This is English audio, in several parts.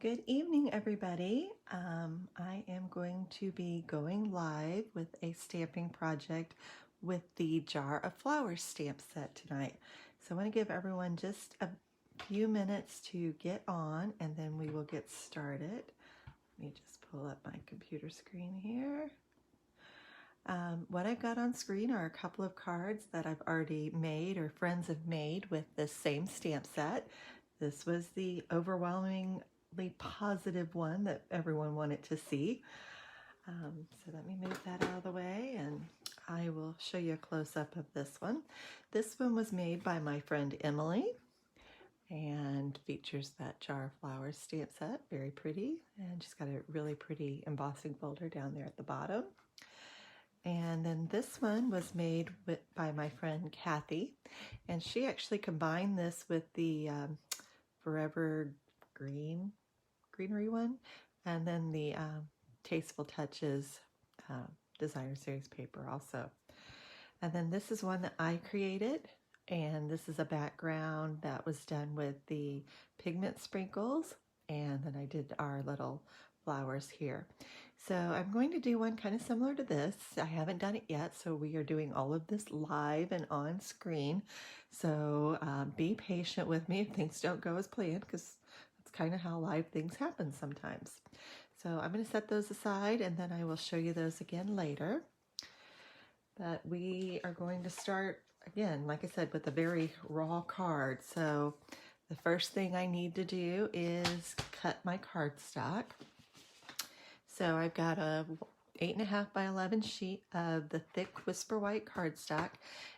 Good evening, everybody. I am going to be going live with a stamping project with the Jar of Flowers stamp set tonight. So I want to give everyone just a few minutes to get on and then we will get started. Let me just pull up my computer screen here. What I've got on screen are a couple of cards that I've already made or friends have made with this same stamp set. This was the overwhelmingly positive one that everyone wanted to see. So let me move that out of the way and I will show you a close-up of this one. This one was made by my friend Emily and features that Jar of Flowers stamp set. Very pretty, and she's got a really pretty embossing folder down there at the bottom. And then this one was made by my friend Kathy, and she actually combined this with the Forever Greenery one, and then the Tasteful Touches Designer Series paper also. And then this is one that I created, and this is a background that was done with the pigment sprinkles, and then I did our little flowers here. So I'm going to do one kind of similar to this. I haven't done it yet, so we are doing all of this live and on screen. So be patient with me if things don't go as planned, because that's kind of how live things happen sometimes. So I'm going to set those aside and then I will show you those again later. But we are going to start again, like I said, with a very raw card. So the first thing I need to do is cut my cardstock. So I've got a 8.5 by 11 sheet of the thick Whisper White cardstock.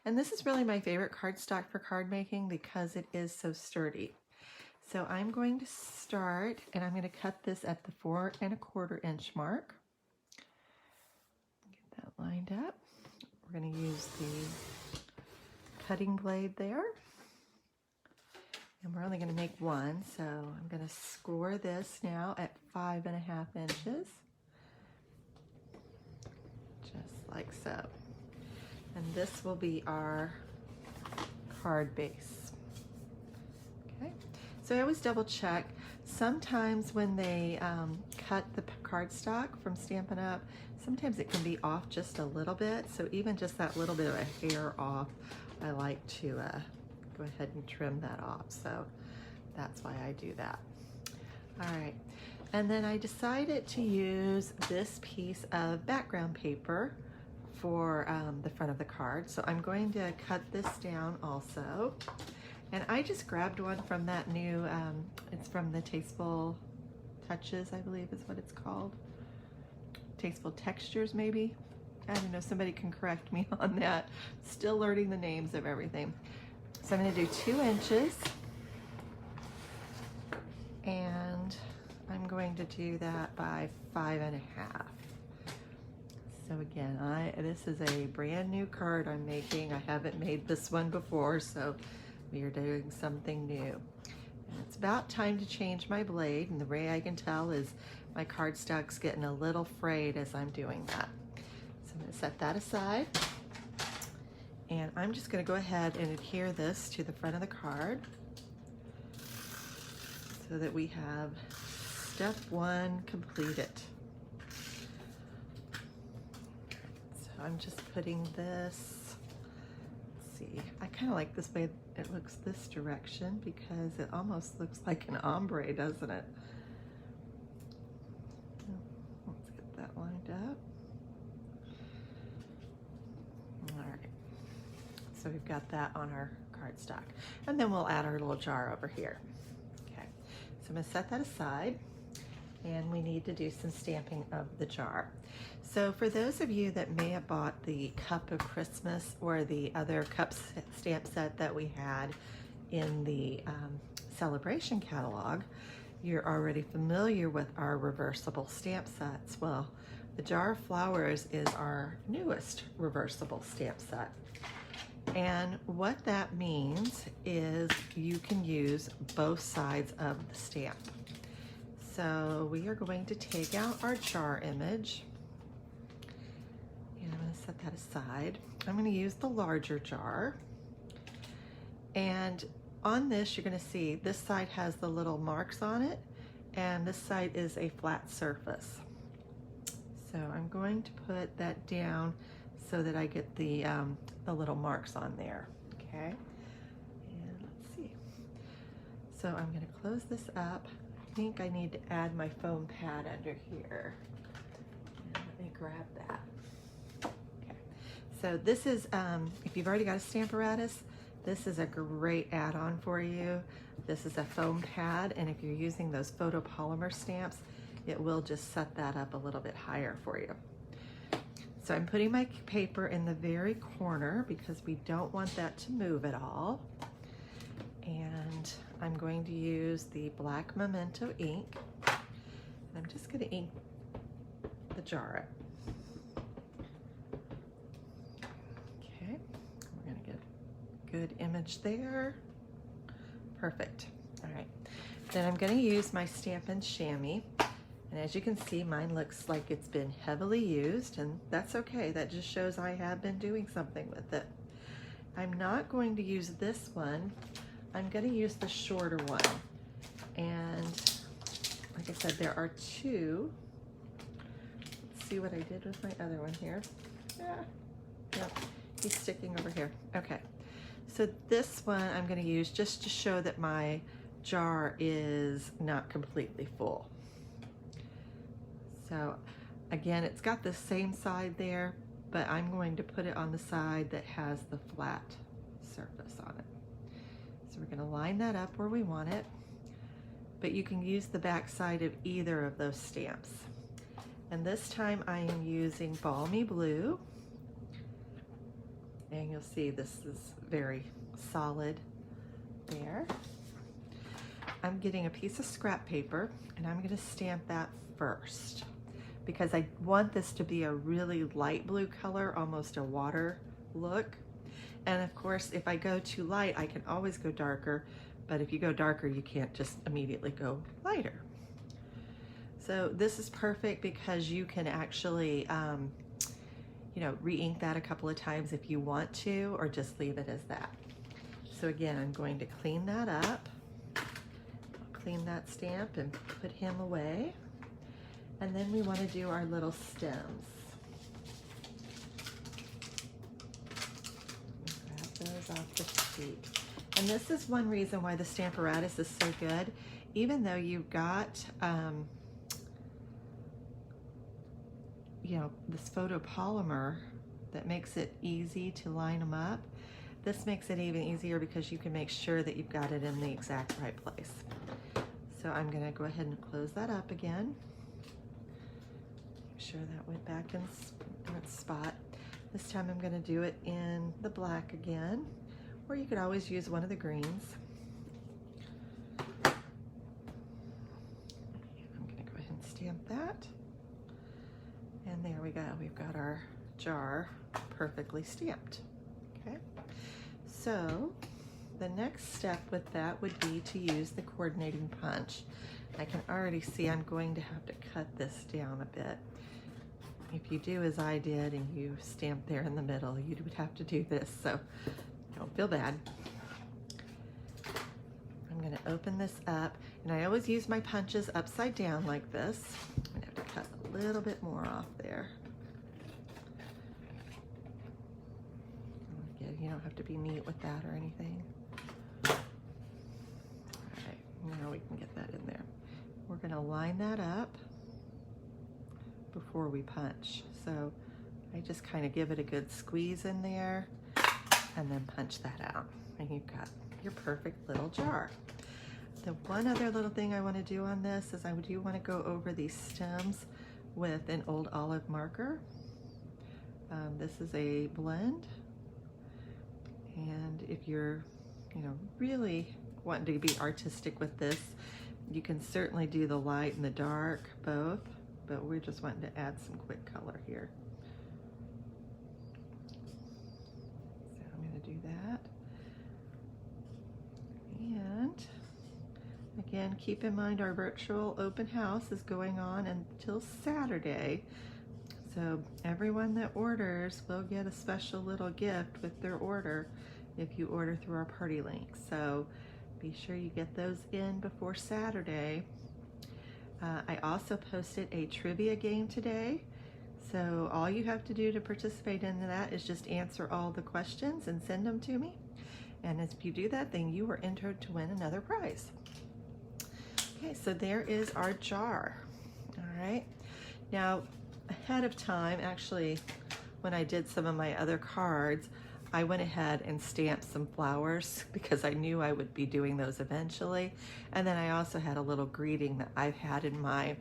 And this is really my favorite cardstock for card making because it is so sturdy. So I'm going to start, and I'm going to cut this at the 4 1/4 inch mark. Get that lined up. We're going to use the cutting blade there. And we're only going to make one, so I'm going to score this now at 5 1/2 inches. Just like so. And this will be our card base. Okay, so I always double check. Sometimes when they cut the cardstock from Stampin' Up, sometimes it can be off just a little bit. So even just that little bit of a hair off, I like to go ahead and trim that off. So that's why I do that. All right, and then I decided to use this piece of background paper for the front of the card. So I'm going to cut this down also. And I just grabbed one from that new, it's from the Tasteful Touches, I believe is what it's called. Tasteful Textures, maybe? I don't know, somebody can correct me on that. Still learning the names of everything. So I'm gonna do 2 inches. And I'm going to do that by 5 1/2. So again, this is a brand new card I'm making. I haven't made this one before, so we are doing something new. And it's about time to change my blade, and the way I can tell is my cardstock's getting a little frayed as I'm doing that. So I'm going to set that aside, and I'm just going to go ahead and adhere this to the front of the card so that we have step 1 completed. So I'm just putting this, let's see, I kind of like this way it looks this direction because it almost looks like an ombre, doesn't it? Let's get that lined up. All right, so we've got that on our cardstock. And then we'll add our little jar over here. Okay, so I'm gonna set that aside, and we need to do some stamping of the jar. So for those of you that may have bought the Cup of Christmas or the other cup stamp set that we had in the celebration catalog, you're already familiar with our reversible stamp sets. Well, the Jar of Flowers is our newest reversible stamp set. And what that means is you can use both sides of the stamp. So we are going to take out our jar image, and I'm going to set that aside. I'm going to use the larger jar, and on this you're going to see this side has the little marks on it, and this side is a flat surface. So I'm going to put that down so that I get the little marks on there, okay? And let's see. So I'm gonna close this up. I think I need to add my foam pad under here. And let me grab that. Okay. So this is, if you've already got a Stamparatus, this is a great add-on for you. This is a foam pad, and if you're using those photopolymer stamps, it will just set that up a little bit higher for you. So I'm putting my paper in the very corner because we don't want that to move at all. And I'm going to use the black Memento ink. And I'm just going to ink the jar up. Okay, we're going to get a good image there. Perfect. All right. Then I'm going to use my Stampin' Chamois. And as you can see, mine looks like it's been heavily used, and that's okay. That just shows I have been doing something with it. I'm not going to use this one. I'm going to use the shorter one. And like I said, there are two. Let's see what I did with my other one here. Yep, he's sticking over here. Okay, so this one I'm going to use just to show that my jar is not completely full. So again, it's got the same side there, but I'm going to put it on the side that has the flat surface on it. So we're going to line that up where we want it, but you can use the back side of either of those stamps. And this time I am using Balmy Blue, and you'll see this is very solid there. I'm getting a piece of scrap paper, and I'm going to stamp that first, because I want this to be a really light blue color, almost a water look. And of course, if I go too light, I can always go darker, but if you go darker, you can't just immediately go lighter. So this is perfect because you can actually, you know, re-ink that a couple of times if you want to, or just leave it as that. So again, I'm going to clean that up, clean that stamp and put him away. And then we want to do our little stems. Grab those off the sheet. And this is one reason why the Stamparatus is so good. Even though you've got, you know, this photopolymer that makes it easy to line them up, this makes it even easier because you can make sure that you've got it in the exact right place. So I'm going to go ahead and close that up again. Make sure that went back in its spot. This time I'm going to do it in the black again, or you could always use one of the greens. I'm going to go ahead and stamp that. And there we go. We've got our jar perfectly stamped. Okay. So the next step with that would be to use the coordinating punch. I can already see I'm going to have to cut this down a bit. If you do as I did and you stamp there in the middle, you would have to do this, so don't feel bad. I'm going to open this up, and I always use my punches upside down like this. I'm going to have to cut a little bit more off there. Again, you don't have to be neat with that or anything. All right, now we can get that in there. We're going to line that up before we punch. So I just kind of give it a good squeeze in there and then punch that out. And you've got your perfect little jar. The one other little thing I want to do on this is I do want to go over these stems with an old olive marker. This is a blend. And if you're, you know, really wanting to be artistic with this, you can certainly do the light and the dark, both. But we're just wanting to add some quick color here. So I'm going to do that. And again, keep in mind our virtual open house is going on until Saturday. So everyone that orders will get a special little gift with their order if you order through our party link. So be sure you get those in before Saturday. I also posted a trivia game today. So all you have to do to participate in that is just answer all the questions and send them to me. And if you do that, then you are entered to win another prize. Okay, so there is our jar. All right. Now, ahead of time, actually, when I did some of my other cards, I went ahead and stamped some flowers because I knew I would be doing those eventually. And then I also had a little greeting that I've had in I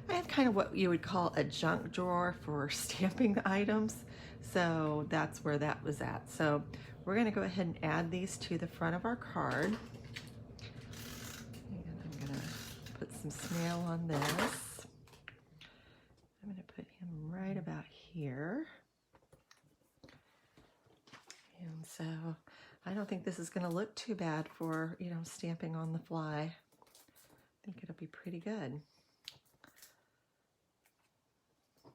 have kind of what you would call a junk drawer for stamping items. So that's where that was at. So we're going to go ahead and add these to the front of our card. And I'm going to put some snail on this. I'm going to put him right about here. And so I don't think this is going to look too bad for, you know, stamping on the fly. I think it'll be pretty good. All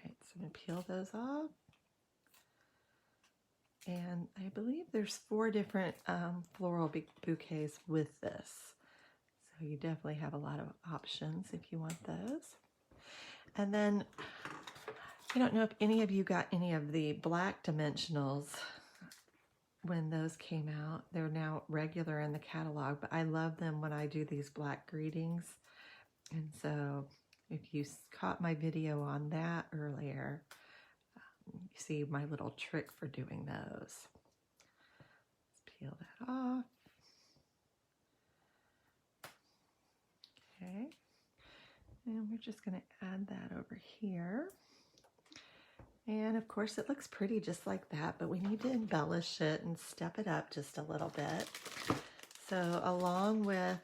right, so I'm going to peel those off. And I believe there's 4 different floral bouquets with this. So you definitely have a lot of options if you want those. And then I don't know if any of you got any of the black dimensionals when those came out. They're now regular in the catalog, but I love them when I do these black greetings. And so if you caught my video on that earlier, you see my little trick for doing those. Let's peel that off. Okay. And we're just going to add that over here. And of course it looks pretty just like that, but we need to embellish it and step it up just a little bit. So along with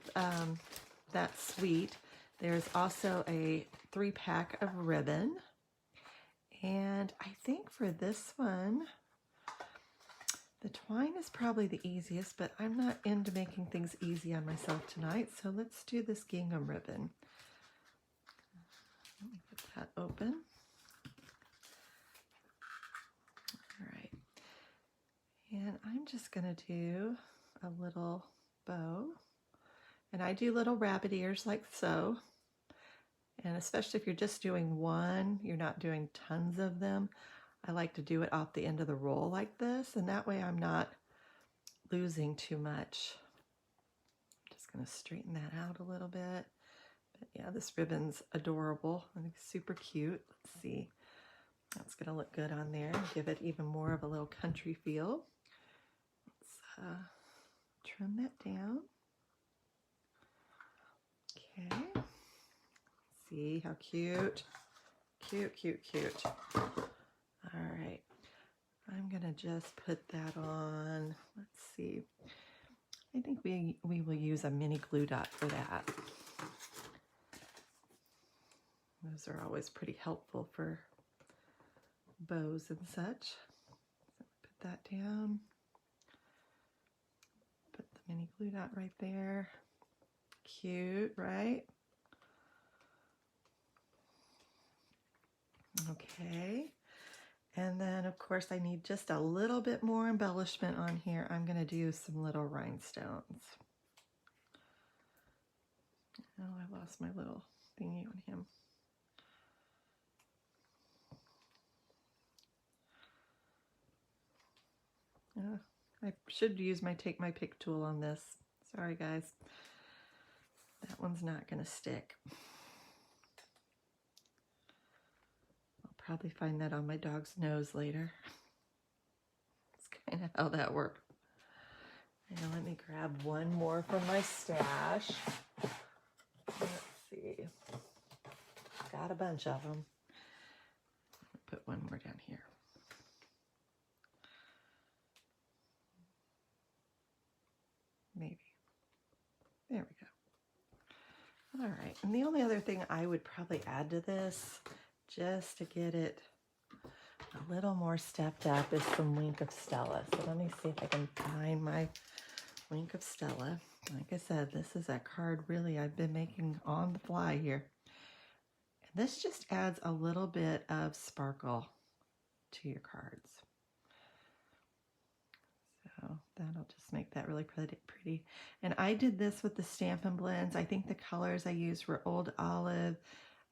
that suite, there's also a 3-pack of ribbon. And I think for this one, the twine is probably the easiest, but I'm not into making things easy on myself tonight. So let's do this gingham ribbon. Let me put that open. All right. And I'm just going to do a little bow. And I do little rabbit ears like so. And especially if you're just doing one, you're not doing tons of them, I like to do it off the end of the roll like this, and that way I'm not losing too much. I'm just going to straighten that out a little bit. But yeah, this ribbon's adorable. I think it's super cute. Let's see. That's going to look good on there and give it even more of a little country feel. Let's trim that down. Okay. See how cute. Cute, cute, cute. All right. I'm going to just put that on. Let's see. I think we will use a mini glue dot for that. Those are always pretty helpful for bows and such. So put that down. Put the mini glue dot right there. Cute, right? Okay. And then, of course, I need just a little bit more embellishment on here. I'm going to do some little rhinestones. Oh, I lost my little thingy on him. I should use my Take My Pick tool on this. Sorry, guys. That one's not going to stick. Probably find that on my dog's nose later. That's kind of how that worked. And let me grab one more from my stash. Let's see. Got a bunch of them. Put one more down here. Maybe. There we go. All right. And the only other thing I would probably add to this, just to get it a little more stepped up, is some Wink of Stella. So let me see if I can find my Wink of Stella. Like I said, this is a card really I've been making on the fly here. And this just adds a little bit of sparkle to your cards. So So that'll just make that really pretty. And I did this with the Stampin' Blends. I think the colors I used were Old Olive,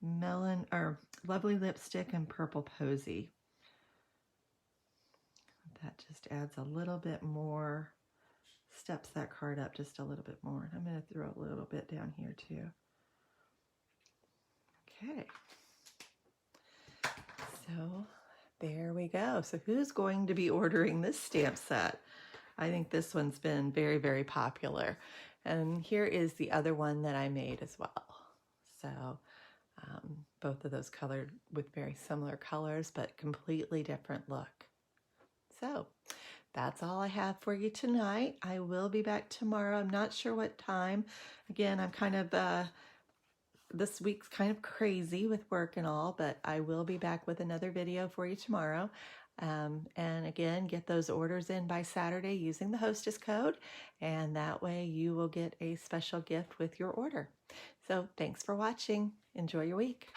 Melon, or Lovely Lipstick, and Purple Posy. That just adds a little bit more, steps that card up just a little bit more. I'm going to throw a little bit down here too. Okay. So there we go. So who's going to be ordering this stamp set? I think this one's been very, very popular. And here is the other one that I made as well. So both of those colored with very similar colors, but completely different look. So that's all I have for you tonight. I will be back tomorrow. I'm not sure what time. Again, I'm kind of, this week's kind of crazy with work and all, but I will be back with another video for you tomorrow. And again, get those orders in by Saturday using the Hostess code, and that way you will get a special gift with your order. So thanks for watching. Enjoy your week.